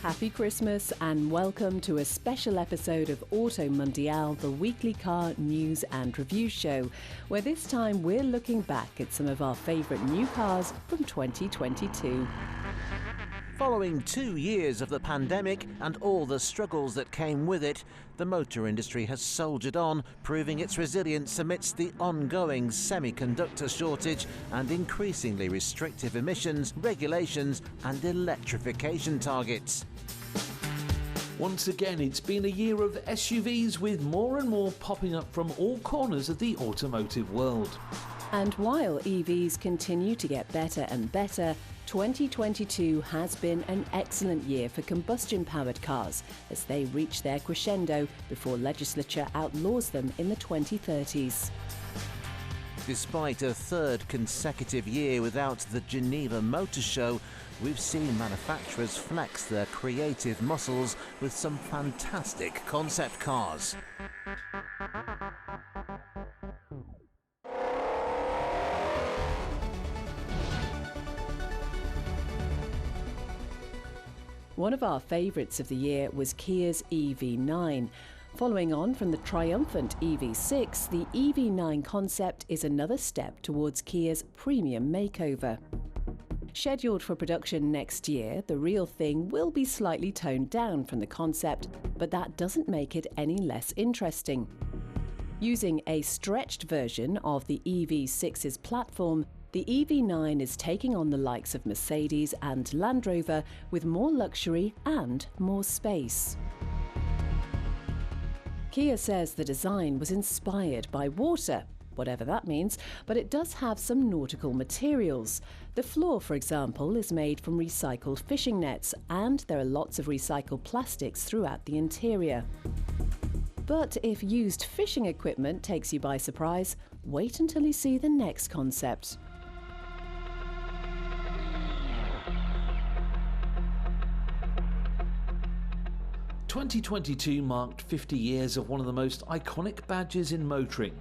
Happy Christmas and welcome to a special episode of Auto Mundial, the weekly car news and review show, where this time we're looking back at some of our favourite new cars from 2022. Following 2 years of the pandemic and all the struggles that came with it, the motor industry has soldiered on, proving its resilience amidst the ongoing semiconductor shortage and increasingly restrictive emissions, regulations and electrification targets. Once again, it's been a year of SUVs, with more and more popping up from all corners of the automotive world. And while EVs continue to get better and better, 2022 has been an excellent year for combustion-powered cars as they reach their crescendo before legislature outlaws them in the 2030s. Despite a third consecutive year without the Geneva Motor Show, we've seen manufacturers flex their creative muscles with some fantastic concept cars. One of our favourites of the year was Kia's EV9. Following on from the triumphant EV6, the EV9 concept is another step towards Kia's premium makeover. Scheduled for production next year, the real thing will be slightly toned down from the concept, but that doesn't make it any less interesting. Using a stretched version of the EV6's platform, the EV9 is taking on the likes of Mercedes and Land Rover with more luxury and more space. Kia says the design was inspired by water, whatever that means, but it does have some nautical materials. The floor, for example, is made from recycled fishing nets, and there are lots of recycled plastics throughout the interior. But if used fishing equipment takes you by surprise, wait until you see the next concept. 2022 marked 50 years of one of the most iconic badges in motoring,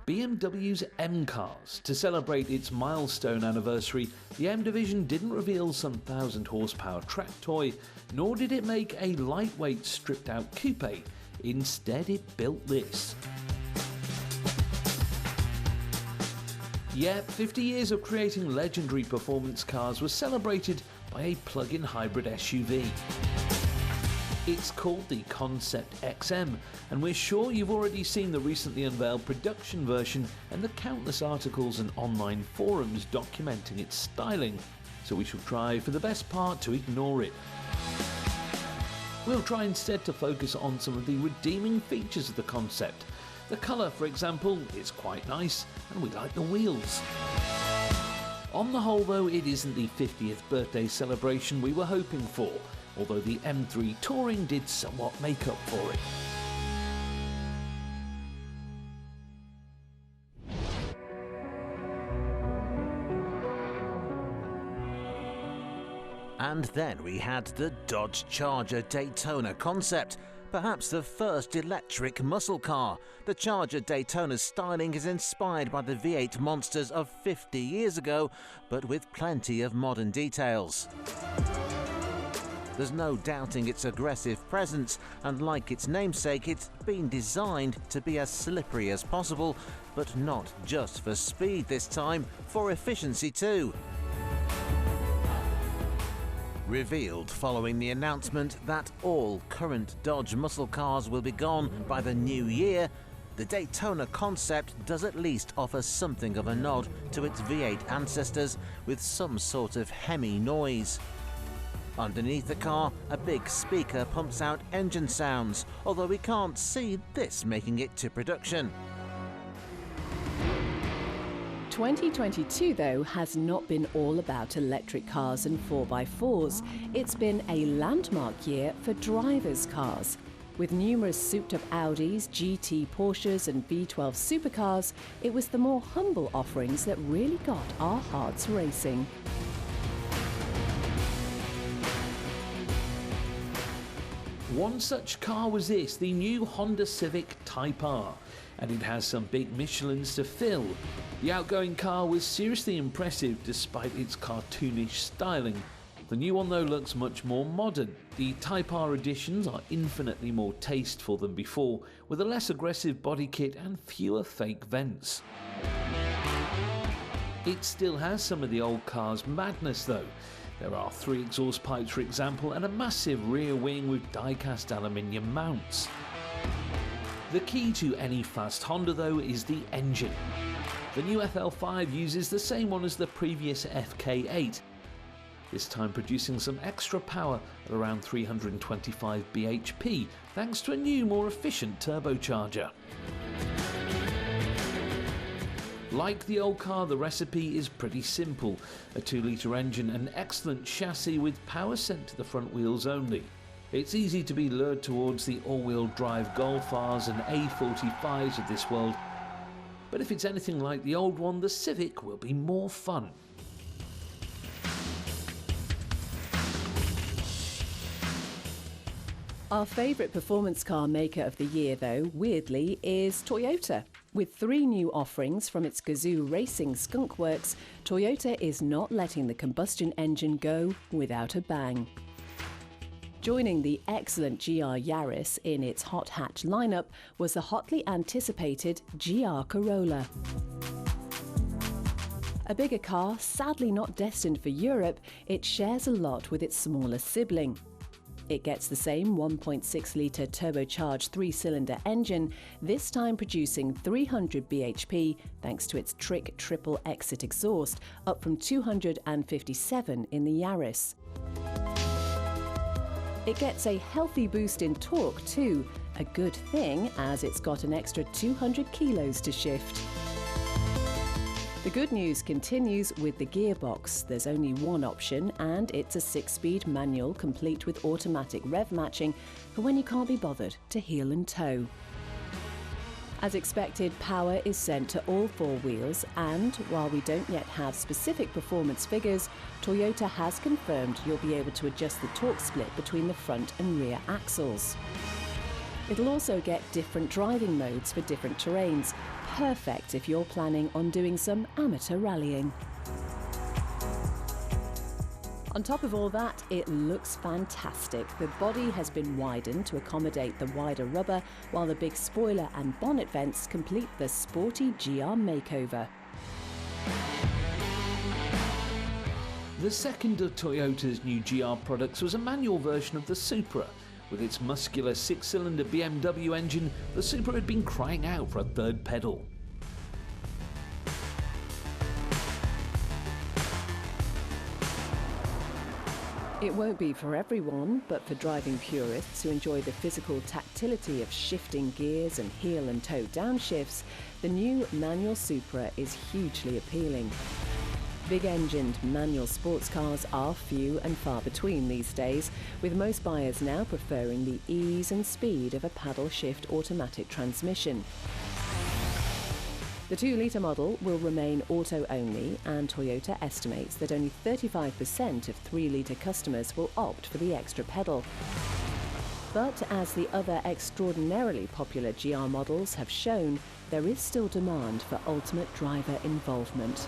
BMW's M cars. To celebrate its milestone anniversary, the M division didn't reveal some 1,000 horsepower track toy, nor did it make a lightweight stripped out coupe. Instead, it built this. Yeah, 50 years of creating legendary performance cars was celebrated by a plug-in hybrid SUV. It's called the Concept XM, and we're sure you've already seen the recently unveiled production version and the countless articles and online forums documenting its styling, so we shall try for the best part to ignore it. We'll try instead to focus on some of the redeeming features of the concept. The colour, for example, is quite nice, and we like the wheels. On the whole though, it isn't the 50th birthday celebration we were hoping for, although the M3 Touring did somewhat make up for it. And then we had the Dodge Charger Daytona concept, perhaps the first electric muscle car. The Charger Daytona's styling is inspired by the V8 monsters of 50 years ago, but with plenty of modern details. There's no doubting its aggressive presence, and like its namesake, it's been designed to be as slippery as possible, but not just for speed this time, for efficiency too. Revealed following the announcement that all current Dodge muscle cars will be gone by the new year, the Daytona concept does at least offer something of a nod to its V8 ancestors with some sort of Hemi noise. Underneath the car, a big speaker pumps out engine sounds, although we can't see this making it to production. 2022, though, has not been all about electric cars and 4x4s. It's been a landmark year for drivers' cars. With numerous souped-up Audis, GT Porsches and V12 supercars, it was the more humble offerings that really got our hearts racing. One such car was this, the new Honda Civic Type R, and it has some big Michelins to fill. The outgoing car was seriously impressive despite its cartoonish styling. The new one though looks much more modern. The Type R editions are infinitely more tasteful than before, with a less aggressive body kit and fewer fake vents. It still has some of the old car's madness though. There are 3 exhaust pipes for example, and a massive rear wing with die-cast aluminium mounts. The key to any fast Honda though is the engine. The new FL5 uses the same one as the previous FK8, this time producing some extra power at around 325 bhp thanks to a new, more efficient turbocharger. Like the old car, the recipe is pretty simple. A 2-litre engine and excellent chassis with power sent to the front wheels only. It's easy to be lured towards the all-wheel drive Golf Rs and A45s of this world, but if it's anything like the old one, the Civic will be more fun. Our favourite performance car maker of the year, though, weirdly, is Toyota. With 3 new offerings from its Gazoo Racing skunk works, Toyota is not letting the combustion engine go without a bang. Joining the excellent GR Yaris in its hot hatch lineup was the hotly anticipated GR Corolla. A bigger car, sadly not destined for Europe, it shares a lot with its smaller sibling. It gets the same 1.6-litre turbocharged 3-cylinder engine, this time producing 300 bhp thanks to its Trick triple exit exhaust, up from 257 in the Yaris. It gets a healthy boost in torque too, a good thing as it's got an extra 200 kilos to shift. The good news continues with the gearbox. There's only one option and it's a 6-speed manual complete with automatic rev matching for when you can't be bothered to heel and toe. As expected, power is sent to all 4 wheels and, while we don't yet have specific performance figures, Toyota has confirmed you'll be able to adjust the torque split between the front and rear axles. It'll also get different driving modes for different terrains, perfect if you're planning on doing some amateur rallying. On top of all that, it looks fantastic. The body has been widened to accommodate the wider rubber, while the big spoiler and bonnet vents complete the sporty GR makeover. The second of Toyota's new GR products was a manual version of the Supra. With its muscular 6-cylinder BMW engine, the Supra had been crying out for a third pedal. It won't be for everyone, but for driving purists who enjoy the physical tactility of shifting gears and heel and toe downshifts, the new manual Supra is hugely appealing. Big-engined manual sports cars are few and far between these days, with most buyers now preferring the ease and speed of a paddle-shift automatic transmission. The 2-litre model will remain auto-only, and Toyota estimates that only 35% of 3-litre customers will opt for the extra pedal. But as the other extraordinarily popular GR models have shown, there is still demand for ultimate driver involvement.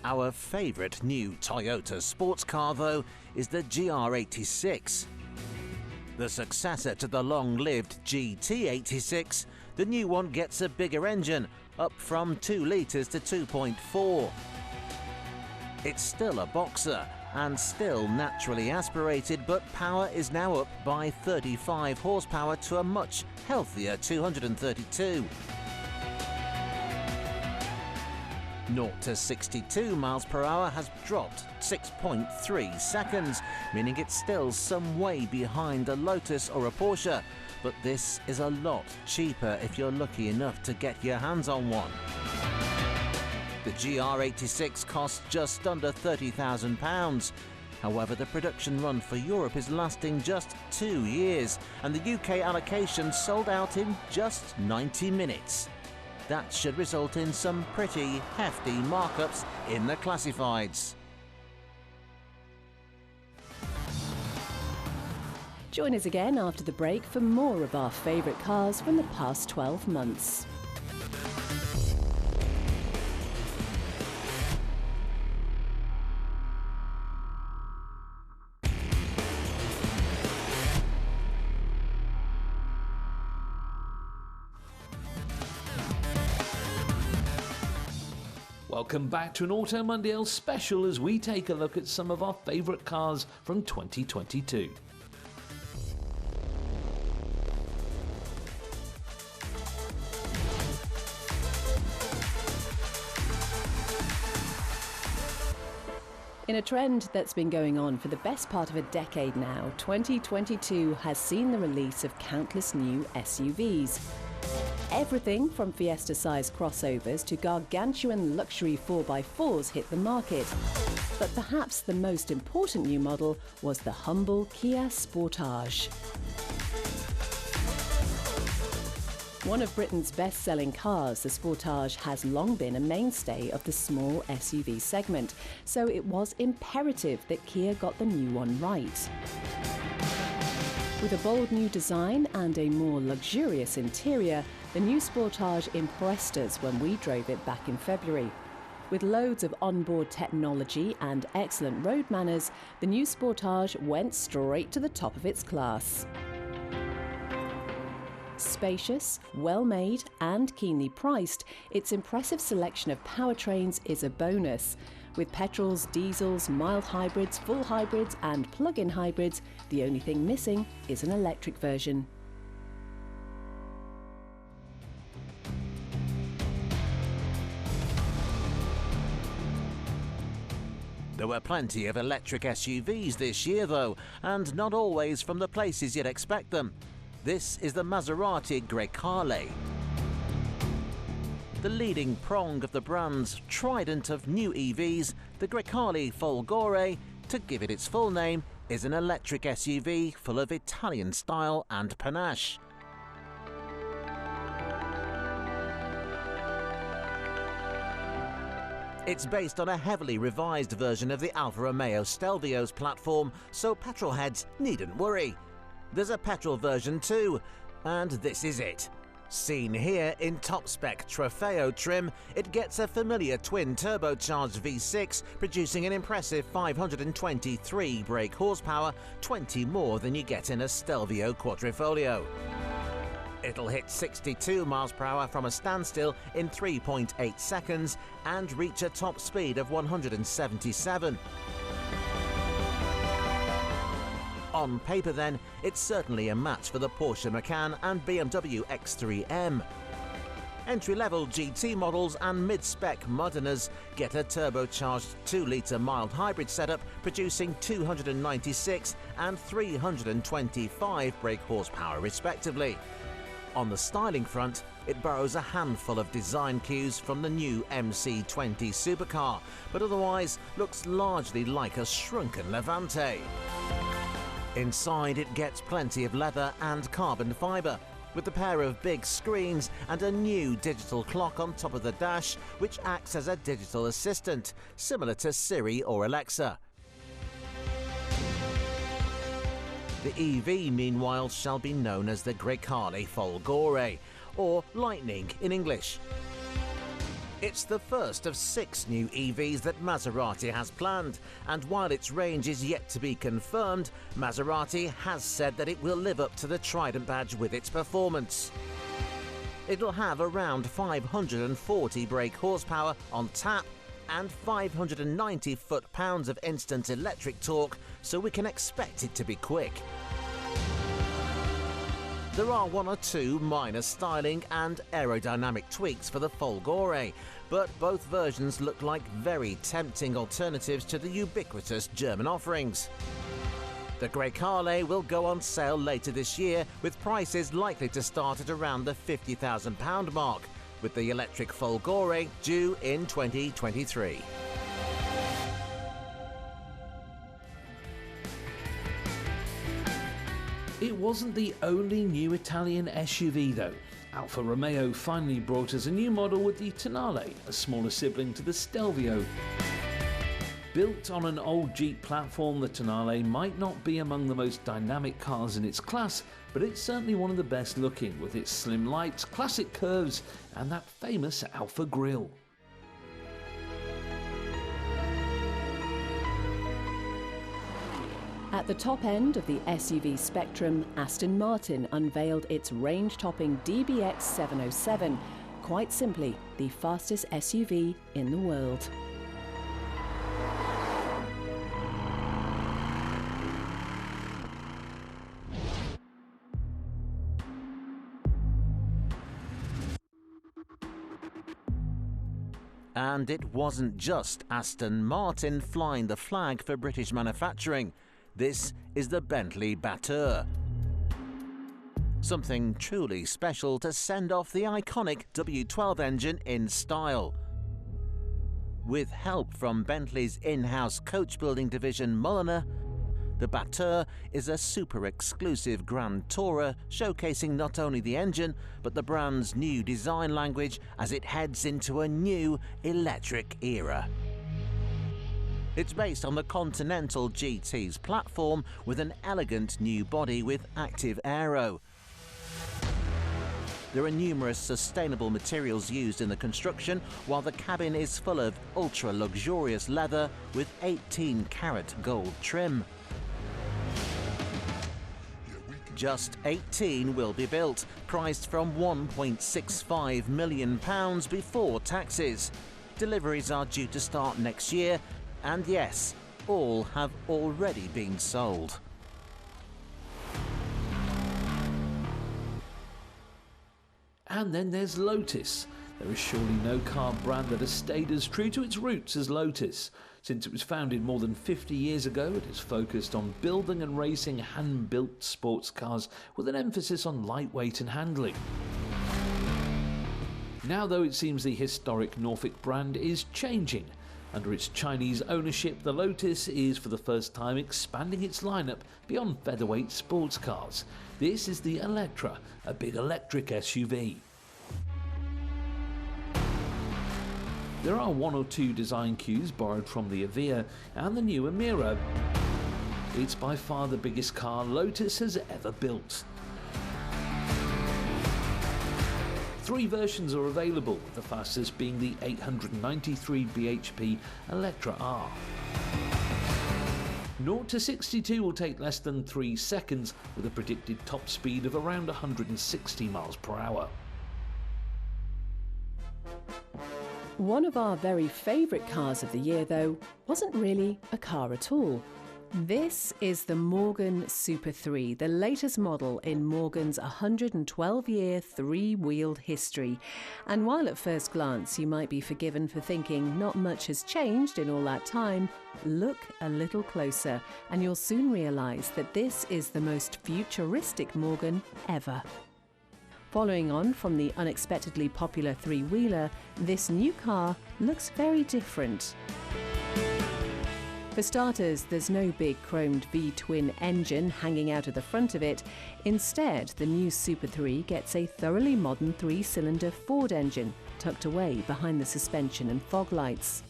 Our favourite new Toyota sports car, though, is the GR86. The successor to the long-lived GT86, the new one gets a bigger engine, up from 2 litres to 2.4. It's still a boxer and still naturally aspirated, but power is now up by 35 horsepower to a much healthier 232. 0 to 62 miles per hour has dropped 6.3 seconds, meaning it's still some way behind a Lotus or a Porsche, but this is a lot cheaper if you're lucky enough to get your hands on one. The GR86 costs just under £30,000. However, the production run for Europe is lasting just 2 years, and the UK allocation sold out in just 90 minutes. That should result in some pretty hefty markups in the classifieds. Join us again after the break for more of our favourite cars from the past 12 months. Welcome back to an Auto Mundial special as we take a look at some of our favourite cars from 2022. In a trend that's been going on for the best part of a decade now, 2022 has seen the release of countless new SUVs. Everything from Fiesta-sized crossovers to gargantuan luxury 4x4s hit the market. But perhaps the most important new model was the humble Kia Sportage. One of Britain's best-selling cars, the Sportage has long been a mainstay of the small SUV segment, so it was imperative that Kia got the new one right. With a bold new design and a more luxurious interior, the new Sportage impressed us when we drove it back in February. With loads of onboard technology and excellent road manners, the new Sportage went straight to the top of its class. Spacious, well-made and keenly priced, its impressive selection of powertrains is a bonus. With petrols, diesels, mild hybrids, full hybrids and plug-in hybrids, the only thing missing is an electric version. There were plenty of electric SUVs this year though, and not always from the places you'd expect them. This is the Maserati GRECALE. The leading prong of the brand's trident of new EVs, the GRECALE FOLGORE, to give it its full name, is an electric SUV full of Italian style and panache. It's based on a heavily revised version of the Alfa Romeo Stelvio's platform, so petrolheads needn't worry. There's a petrol version too, and this is it. Seen here in top-spec Trofeo trim, it gets a familiar twin-turbocharged V6, producing an impressive 523 brake horsepower, 20 more than you get in a Stelvio Quadrifoglio. It'll hit 62 miles per hour from a standstill in 3.8 seconds and reach a top speed of 177. On paper then, it's certainly a match for the Porsche Macan and BMW X3M. Entry-level GT models and mid-spec Modenas get a turbocharged 2-litre mild hybrid setup producing 296 and 325 brake horsepower respectively. On the styling front, it borrows a handful of design cues from the new MC20 supercar, but otherwise looks largely like a shrunken Levante. Inside it gets plenty of leather and carbon fibre, with a pair of big screens and a new digital clock on top of the dash, which acts as a digital assistant, similar to Siri or Alexa. The EV, meanwhile, shall be known as the GRECALE FOLGORE, or Lightning in English. It's the first of 6 new EVs that Maserati has planned, and while its range is yet to be confirmed, Maserati has said that it will live up to the Trident badge with its performance. It'll have around 540 brake horsepower on tap and 590 foot-pounds of instant electric torque, so we can expect it to be quick. There are 1 or 2 minor styling and aerodynamic tweaks for the Folgore, but both versions look like very tempting alternatives to the ubiquitous German offerings. The GRECALE will go on sale later this year, with prices likely to start at around the £50,000 mark, with the electric Folgore due in 2023. It wasn't the only new Italian SUV though. Alfa Romeo finally brought us a new model with the Tonale, a smaller sibling to the Stelvio. Built on an old Jeep platform, the Tonale might not be among the most dynamic cars in its class, but it's certainly one of the best looking, with its slim lights, classic curves and that famous Alfa grille. At the top end of the SUV spectrum, Aston Martin unveiled its range-topping DBX 707, Quite simply, the fastest SUV in the world. And it wasn't just Aston Martin flying the flag for British manufacturing. This is the Bentley BATUR. Something truly special to send off the iconic W12 engine in style. With help from Bentley's in-house coach-building division Mulliner, the BATUR is a super exclusive Grand Tourer showcasing not only the engine but the brand's new design language as it heads into a new electric era. It's based on the Continental GT's platform with an elegant new body with active aero. There are numerous sustainable materials used in the construction, while the cabin is full of ultra-luxurious leather with 18-carat gold trim. Just 18 will be built, priced from £1.65 million before taxes. Deliveries are due to start next year, and yes, all have already been sold. And then there's Lotus. There is surely no car brand that has stayed as true to its roots as Lotus. Since it was founded more than 50 years ago, it is focused on building and racing hand-built sports cars with an emphasis on lightweight and handling. Now, though, it seems the historic Norfolk brand is changing. Under its Chinese ownership, the Lotus is for the first time expanding its lineup beyond featherweight sports cars. This is the ELETRE, a big electric SUV. There are one or two design cues borrowed from the Avea and the new Emira. It's by far the biggest car Lotus has ever built. 3 versions are available, with the fastest being the 893 bhp ELETRE R. 0 to 62 will take less than 3 seconds, with a predicted top speed of around 160 miles per hour. One of our very favourite cars of the year, though, wasn't really a car at all. This is the Morgan Super 3, the latest model in Morgan's 112-year three-wheeled history. And while at first glance you might be forgiven for thinking not much has changed in all that time, look a little closer and you'll soon realise that this is the most futuristic Morgan ever. Following on from the unexpectedly popular three-wheeler, this new car looks very different. For starters, there's no big chromed V-twin engine hanging out of the front of it. Instead, the new Super 3 gets a thoroughly modern 3-cylinder Ford engine tucked away behind the suspension and fog lights.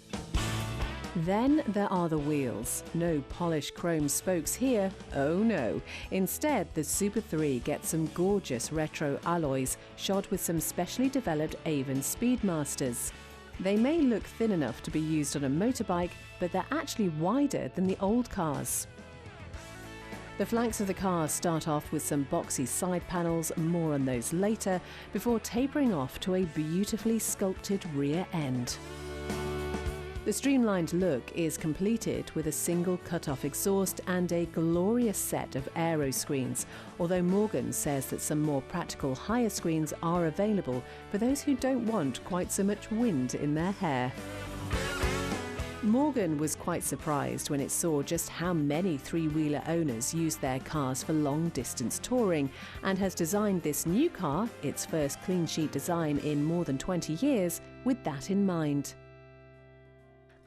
Then there are the wheels. No polished chrome spokes here, oh no. Instead, the Super 3 gets some gorgeous retro alloys shod with some specially developed Avon Speedmasters. They may look thin enough to be used on a motorbike, but they're actually wider than the old cars. The flanks of the car start off with some boxy side panels, more on those later, before tapering off to a beautifully sculpted rear end. The streamlined look is completed with a single cut-off exhaust and a glorious set of aero screens, although Morgan says that some more practical higher screens are available for those who don't want quite so much wind in their hair. Morgan was quite surprised when it saw just how many three-wheeler owners use their cars for long-distance touring, and has designed this new car, its first clean sheet design in more than 20 years, with that in mind.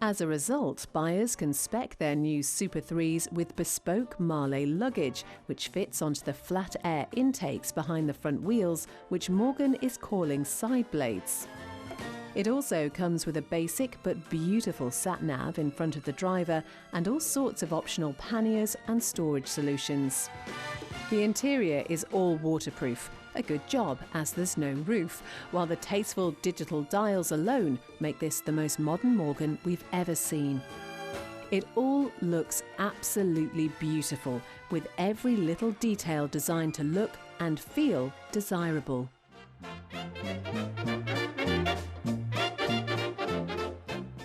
As a result, buyers can spec their new Super 3s with bespoke Marley luggage, which fits onto the flat air intakes behind the front wheels, which Morgan is calling side blades. It also comes with a basic but beautiful sat-nav in front of the driver and all sorts of optional panniers and storage solutions. The interior is all waterproof, a good job as there's no roof, while the tasteful digital dials alone make this the most modern Morgan we've ever seen. It all looks absolutely beautiful, with every little detail designed to look and feel desirable.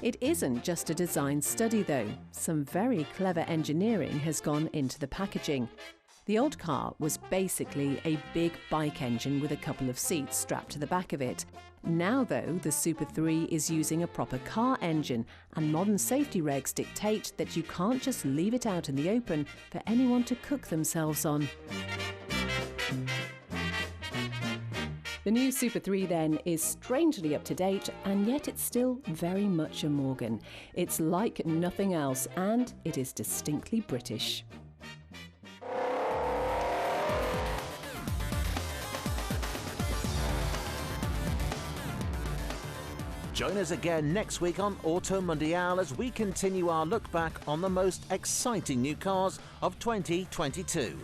It isn't just a design study though. Some very clever engineering has gone into the packaging. The old car was basically a big bike engine with a couple of seats strapped to the back of it. Now though, the Super 3 is using a proper car engine, and modern safety regs dictate that you can't just leave it out in the open for anyone to cook themselves on. The new Super 3 then is strangely up to date, and yet it's still very much a Morgan. It's like nothing else, and it is distinctly British. Join us again next week on Auto Mundial as we continue our look back on the most exciting new cars of 2022.